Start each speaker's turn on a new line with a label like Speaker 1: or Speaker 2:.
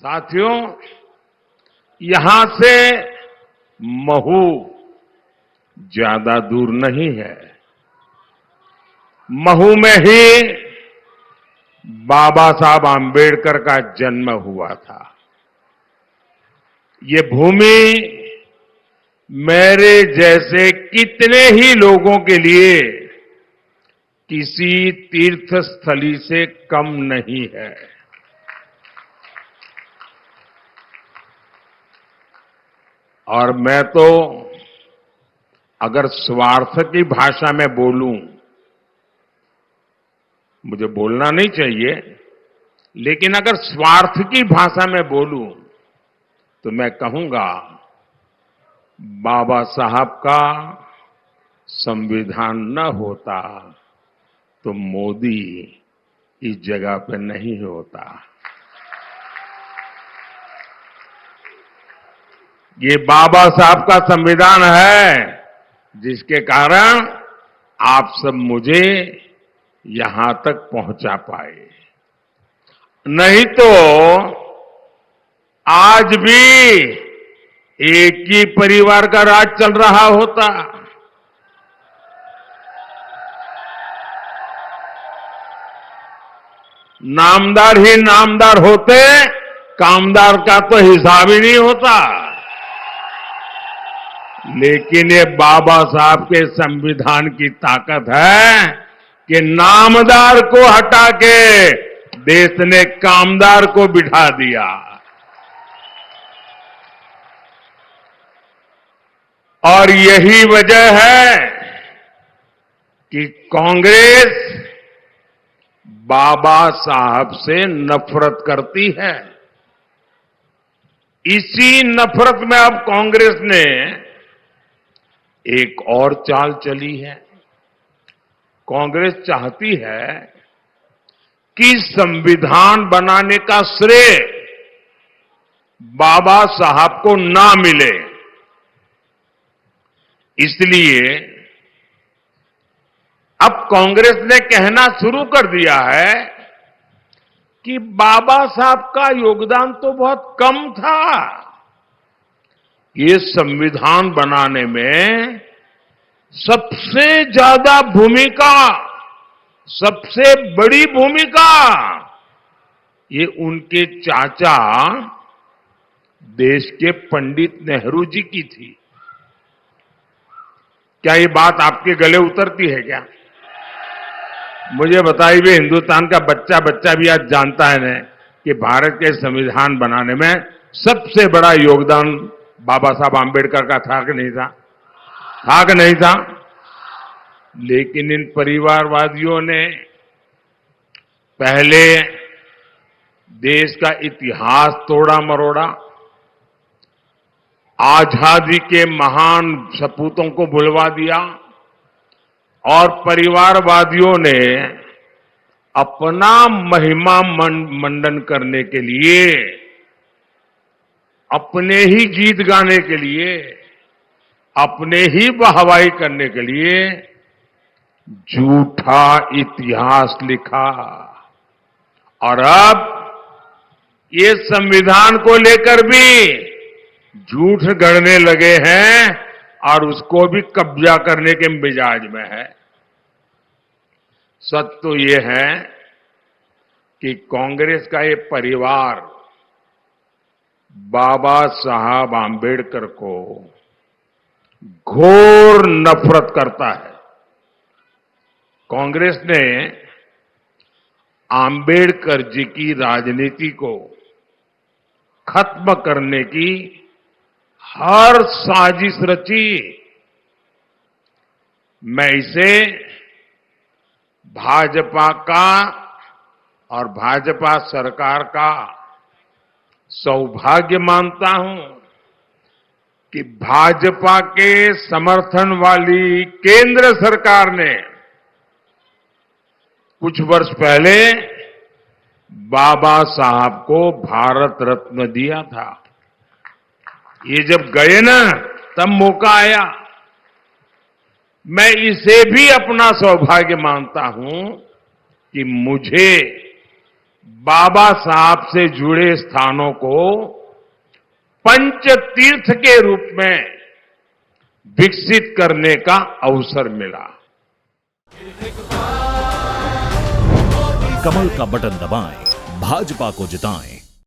Speaker 1: साथियों, यहां से महू ज्यादा दूर नहीं है। महू में ही बाबा साहब आम्बेडकर का जन्म हुआ था। ये भूमि मेरे जैसे कितने ही लोगों के लिए किसी तीर्थ स्थली से कम नहीं है। और मैं तो अगर स्वार्थ की भाषा में बोलूं, मुझे बोलना नहीं चाहिए, लेकिन अगर स्वार्थ की भाषा में बोलूं तो मैं कहूंगा बाबा साहब का संविधान न होता तो मोदी इस जगह पे नहीं होता। ये बाबा साहब का संविधान है जिसके कारण आप सब मुझे यहां तक पहुंचा पाए। नहीं तो आज भी एक ही परिवार का राज चल रहा होता। नामदार ही नामदार होते, कामदार का तो हिसाब ही नहीं होता। लेकिन ये बाबा साहब के संविधान की ताकत है कि नामदार को हटा के देश ने कामदार को बिठा दिया। और यही वजह है कि कांग्रेस बाबा साहब से नफरत करती है। इसी नफरत में अब कांग्रेस ने एक और चाल चली है। कांग्रेस चाहती है कि संविधान बनाने का श्रेय बाबा साहब को ना मिले। इसलिए अब कांग्रेस ने कहना शुरू कर दिया है कि बाबा साहब का योगदान तो बहुत कम था। ये संविधान बनाने में सबसे ज्यादा भूमिका, सबसे बड़ी भूमिका ये उनके चाचा देश के पंडित नेहरू जी की थी। क्या ये बात आपके गले उतरती है क्या? मुझे बताइए, हिंदुस्तान का बच्चा बच्चा भी आज जानता है न कि भारत के संविधान बनाने में सबसे बड़ा योगदान बाबा साहब आम्बेडकर का था कि नहीं था? था कि नहीं था? लेकिन इन परिवारवादियों ने पहले देश का इतिहास तोड़ा मरोड़ा, आजादी के महान सपूतों को भुलवा दिया और परिवारवादियों ने अपना महिमा मंडन करने के लिए, अपने ही गीत गाने के लिए, अपने ही वाहवाही करने के लिए झूठा इतिहास लिखा। और अब ये संविधान को लेकर भी झूठ गढ़ने लगे हैं और उसको भी कब्जा करने के मिजाज में है। सच तो ये है कि कांग्रेस का ये परिवार बाबा साहब आम्बेडकर को घोर नफरत करता है। कांग्रेस ने आम्बेडकर जी की राजनीति को खत्म करने की हर साजिश रची। मैं इसे भाजपा का और भाजपा सरकार का सौभाग्य मानता हूं कि भाजपा के समर्थन वाली केंद्र सरकार ने कुछ वर्ष पहले बाबा साहब को भारत रत्न दिया था। ये जब गए ना, तब मौका आया। मैं इसे भी अपना सौभाग्य मानता हूं कि मुझे बाबा साहब से जुड़े स्थानों को पंच तीर्थ के रूप में विकसित करने का अवसर मिला।
Speaker 2: कमल का बटन दबाएं, भाजपा को जिताएं।